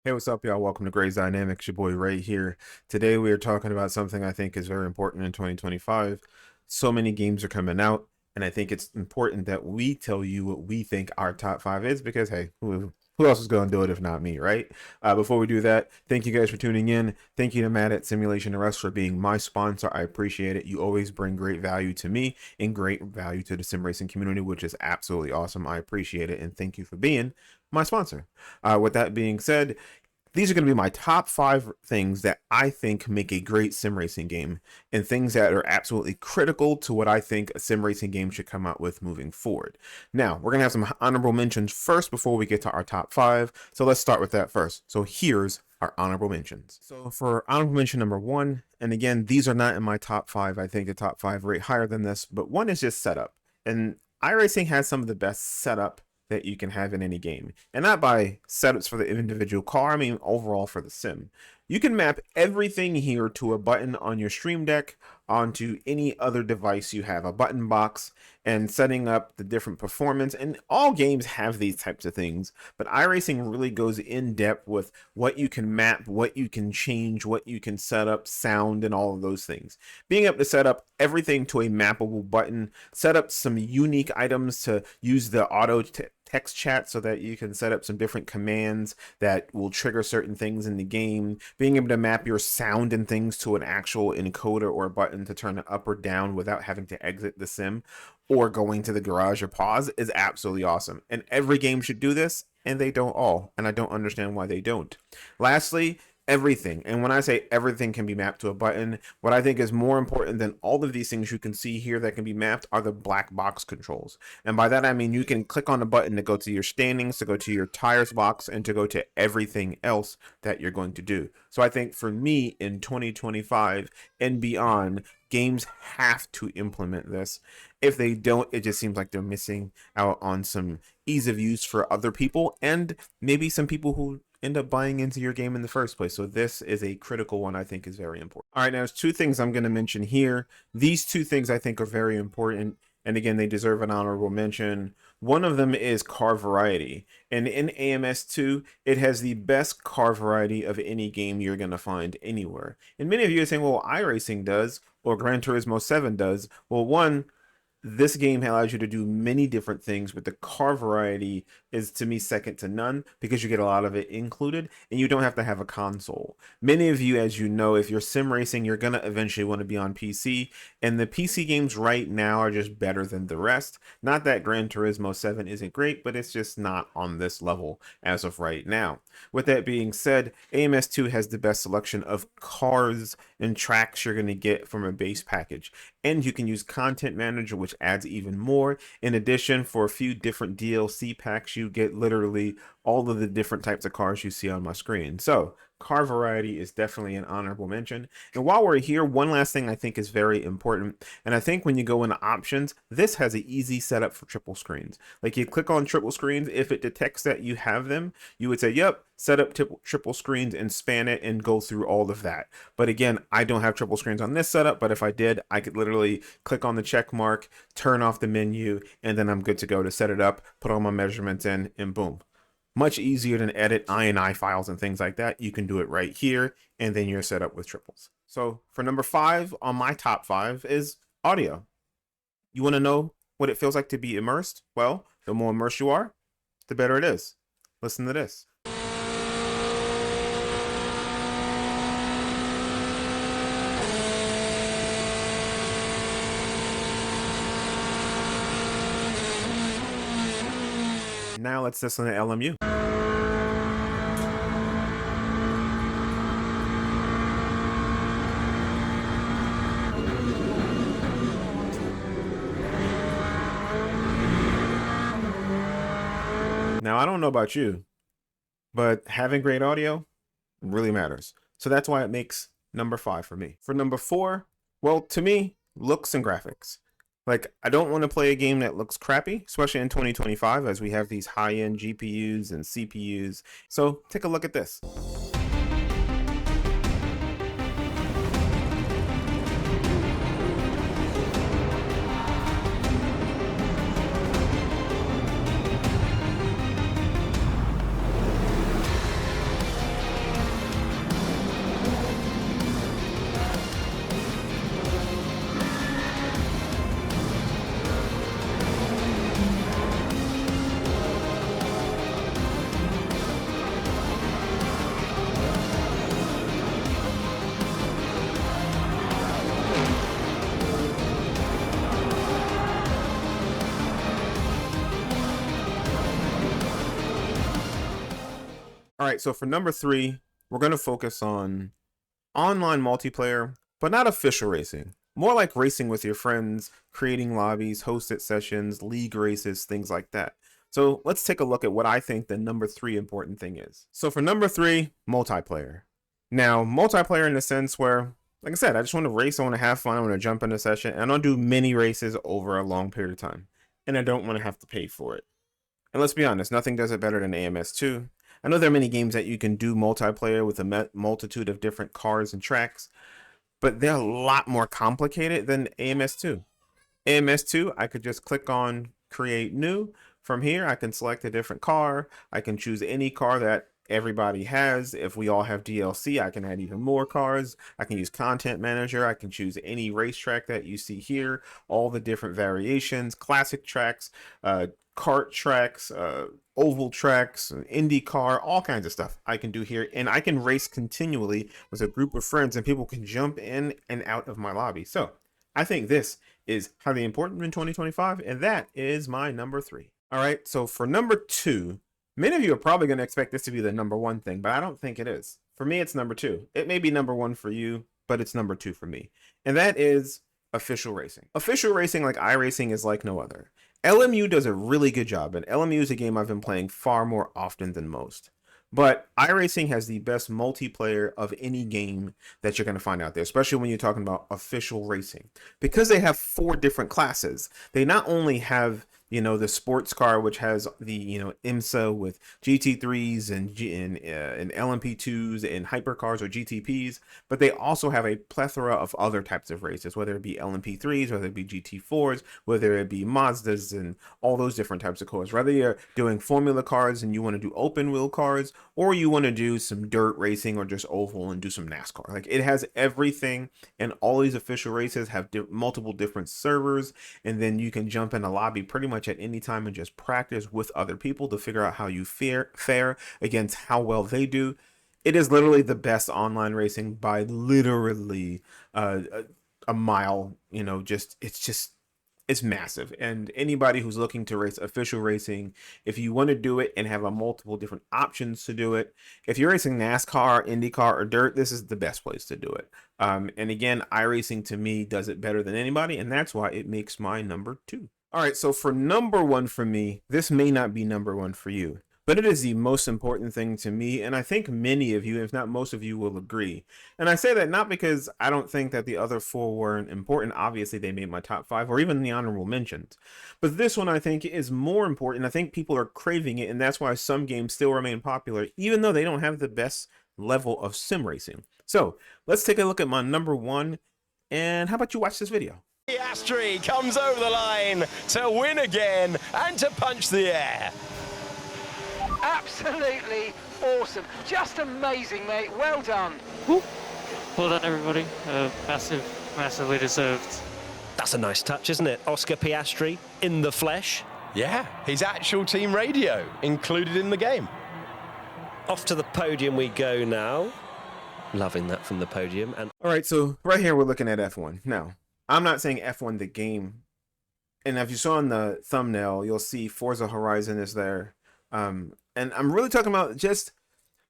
Hey, what's up, y'all? Welcome to Grey's Dynamics. Your boy Ray here. Today we are talking about something I think is very important in 2025. So many games are coming out, and I think it's important that we tell you what we think our top five is because, hey, who else is going to do it if not me, right? Before we do that, thank you guys for tuning in. Thank you to Matt at Simulation Arrest for being my sponsor. I appreciate it. You always bring great value to me and great value to the sim racing community, which is absolutely awesome. I appreciate it, and thank you for being my sponsor. With that being said, these are going to be my top five things that I think make a great sim racing game and things that are absolutely critical to what I think a sim racing game should come out with moving forward. Now, we're going to have some honorable mentions first before we get to our top five. So let's start with that first. So here's our honorable mentions. So for honorable mention number one, and again, these are not in my top five. I think the top five rate higher than this, but one is just setup. And iRacing has some of the best setup that you can have in any game. And not by setups for the individual car, I mean overall for the sim. You can map everything here to a button on your Stream Deck onto any other device you have, a button box, and setting up the different performance. And all games have these types of things, but iRacing really goes in depth with what you can map, what you can change, what you can set up, sound, and all of those things. Being able to set up everything to a mappable button, set up some unique items to use the auto text chat so that you can set up some different commands that will trigger certain things in the game. Being able to map your sound and things to an actual encoder or button to turn it up or down without having to exit the sim or going to the garage or pause is absolutely awesome. And every game should do this, and they don't all. And I don't understand why they don't. Lastly, everything. And when I say everything can be mapped to a button, what I think is more important than all of these things you can see here that can be mapped are the black box controls. And by that, I mean you can click on a button to go to your standings, to go to your tires box, and to go to everything else that you're going to do. So I think for me in 2025 and beyond, games have to implement this. If they don't, it just seems like they're missing out on some ease of use for other people and maybe some people who end up buying into your game in the first place. So this is a critical one I think is very important. All right, now there's two things I'm going to mention here. These two things I think are very important. And again, they deserve an honorable mention. One of them is car variety. And in AMS2, it has the best car variety of any game you're going to find anywhere. And many of you are saying, well, iRacing does, or Gran Turismo 7 does. Well, one, this game allows you to do many different things, but the car variety is to me second to none because you get a lot of it included and you don't have to have a console. Many of you, as you know, if you're sim racing, you're going to eventually want to be on PC, and the PC games right now are just better than the rest. Not that Gran Turismo 7 isn't great, but it's just not on this level as of right now. With that being said, AMS2 has the best selection of cars and tracks you're going to get from a base package. And you can use Content Manager, which adds even more. In addition, for a few different DLC packs, you get literally all of the different types of cars you see on my screen. So car variety is definitely an honorable mention. And while we're here, one last thing I think is very important. And I think when you go into options, this has an easy setup for triple screens. Like you click on triple screens, if it detects that you have them, you would say, yep, set up triple screens and span it and go through all of that. But again, I don't have triple screens on this setup, but if I did, I could literally click on the check mark, turn off the menu, and then I'm good to go to set it up, put all my measurements in, and boom. Much easier than edit INI files and things like that. You can do it right here, and then you're set up with triples. So for number five on my top five is audio. You want to know what it feels like to be immersed? Well, the more immersed you are, the better it is. Listen to this. Now let's listen to LMU. Now, I don't know about you, but having great audio really matters. So that's why it makes number five for me. For number four, well, to me, looks and graphics. Like, I don't want to play a game that looks crappy, especially in 2025 as we have these high-end GPUs and CPUs. So take a look at this. All right, so for number 3, we're going to focus on online multiplayer, but not official racing. More like racing with your friends, creating lobbies, hosted sessions, league races, things like that. So let's take a look at what I think the number 3 important thing is. So for number 3, multiplayer. Now, multiplayer in the sense where, like I said, I just want to race, I want to have fun, I want to jump in a session, and I don't do mini races over a long period of time. And I don't want to have to pay for it. And let's be honest, nothing does it better than AMS2. I know there are many games that you can do multiplayer with a multitude of different cars and tracks, but they're a lot more complicated than AMS2. AMS2, I could just click on create new. From here, I can select a different car. I can choose any car that everybody has. If we all have DLC, I can add even more cars. I can use content manager. I can choose any racetrack that you see here, all the different variations, classic tracks, kart tracks, oval tracks, IndyCar, all kinds of stuff I can do here. And I can race continually with a group of friends, and people can jump in and out of my lobby. So I think this is highly important in 2025, and that is my number 3. All right, so for number 2, many of you are probably going to expect this to be the number 1 thing, but I don't think it is. For me, it's number 2. It may be number 1 for you, but it's number 2 for me. And that is official racing. Official racing, like iRacing, is like no other. LMU does a really good job, and LMU is a game I've been playing far more often than most. But iRacing has the best multiplayer of any game that you're going to find out there, especially when you're talking about official racing. Because they have 4 different classes, they not only have the sports car, which has the IMSA with GT3s and LMP2s and hypercars or GTPs, but they also have a plethora of other types of races, whether it be LMP3s, whether it be GT4s, whether it be Mazdas, and all those different types of cars. Whether you're doing formula cars and you want to do open wheel cars, or you want to do some dirt racing or just oval and do some NASCAR. Like, it has everything, and all these official races have multiple different servers, and then you can jump in a lobby pretty much at any time and just practice with other people to figure out how you fare against how well they do. It is literally the best online racing by literally a mile. It's massive. And anybody who's looking to race official racing, if you want to do it and have a multiple different options to do it, if you're racing NASCAR, IndyCar, or dirt, this is the best place to do it. And again, iRacing to me does it better than anybody, and that's why it makes my number 2. All right, so for number 1 for me, this may not be number 1 for you, but it is the most important thing to me, and I think many of you, if not most of you, will agree. And I say that not because I don't think that the other 4 weren't important. Obviously, they made my top 5 or even the honorable mentions. But this one I think is more important. I think people are craving it, and that's why some games still remain popular, even though they don't have the best level of sim racing. So let's take a look at my number 1, and how about you watch this video? Piastri comes over the line to win again and to punch the air. Absolutely awesome. Just amazing, mate. Well done. Woo. Well done, everybody. Massively deserved. That's a nice touch, isn't it? Oscar Piastri in the flesh. Yeah, his actual team radio included in the game. Off to the podium we go now. Loving that from the podium. And all right, so right here we're looking at F1. Now, I'm not saying F1 the game. And if you saw in the thumbnail, you'll see Forza Horizon is there. And I'm really talking about just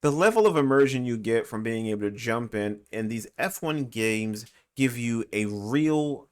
the level of immersion you get from being able to jump in. And these F1 games give you a real,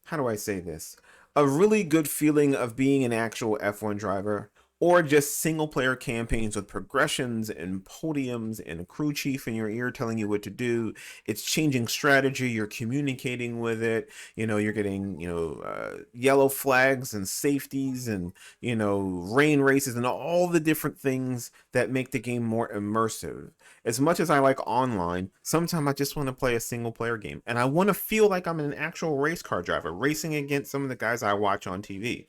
how do I say this? A really good feeling of being an actual F1 driver, or just single player campaigns with progressions and podiums and a crew chief in your ear telling you what to do. It's changing strategy. You're communicating with it. You're getting, yellow flags and safeties and, rain races and all the different things that make the game more immersive. As much as I like online, sometimes I just want to play a single player game, and I want to feel like I'm an actual race car driver racing against some of the guys I watch on TV.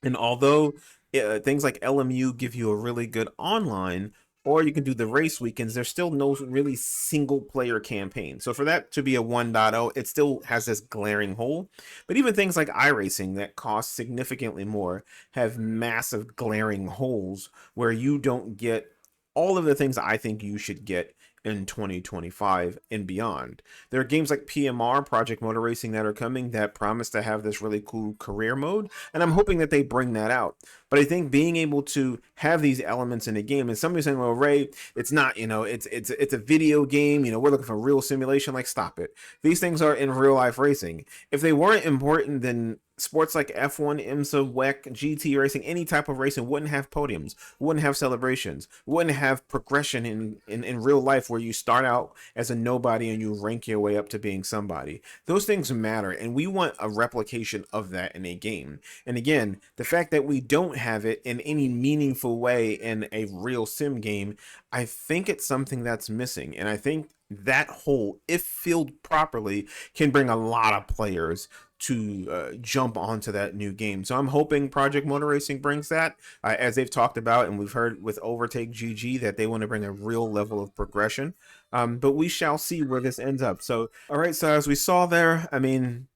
And although things like LMU give you a really good online, or you can do the race weekends, there's still no really single player campaign. So for that to be a 1.0, it still has this glaring hole. But even things like iRacing that cost significantly more have massive glaring holes where you don't get all of the things I think you should get in 2025 and beyond. There are games like PMR, Project Motor Racing, that are coming that promise to have this really cool career mode, and I'm hoping that they bring that out. But I think being able to have these elements in a game, and somebody's saying, well, Ray, it's not, it's a video game, we're looking for real simulation. Like, stop it. These things are in real life racing. If they weren't important, then sports like F1, IMSA, WEC, GT racing, any type of racing wouldn't have podiums, wouldn't have celebrations, wouldn't have progression in real life where you start out as a nobody and you rank your way up to being somebody. Those things matter, and we want a replication of that in a game. And again, the fact that we don't have it in any meaningful way in a real sim game, I think it's something that's missing. And I think that hole, if filled properly, can bring a lot of players to jump onto that new game. So I'm hoping Project Motor Racing brings that, as they've talked about, and we've heard with Overtake GG that they want to bring a real level of progression. But we shall see where this ends up. So, all right, so as we saw there, I mean,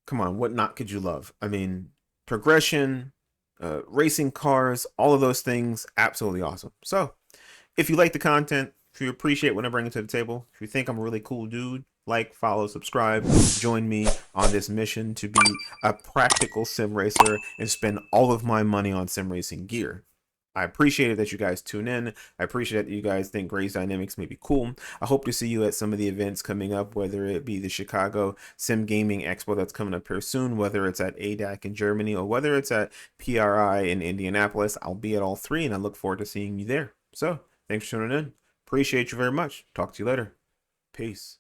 come on, what not could you love? I mean, progression, racing cars, all of those things, absolutely awesome. So if you like the content, if you appreciate what I bring to the table, if you think I'm a really cool dude, like, follow, subscribe, join me on this mission to be a practical sim racer and spend all of my money on sim racing gear. I appreciate it that you guys tune in. I appreciate that you guys think Grace Dynamics may be cool. I hope to see you at some of the events coming up, whether it be the Chicago Sim Gaming Expo that's coming up here soon, whether it's at ADAC in Germany, or whether it's at PRI in Indianapolis. I'll be at all three, and I look forward to seeing you there. So, thanks for tuning in. Appreciate you very much. Talk to you later. Peace.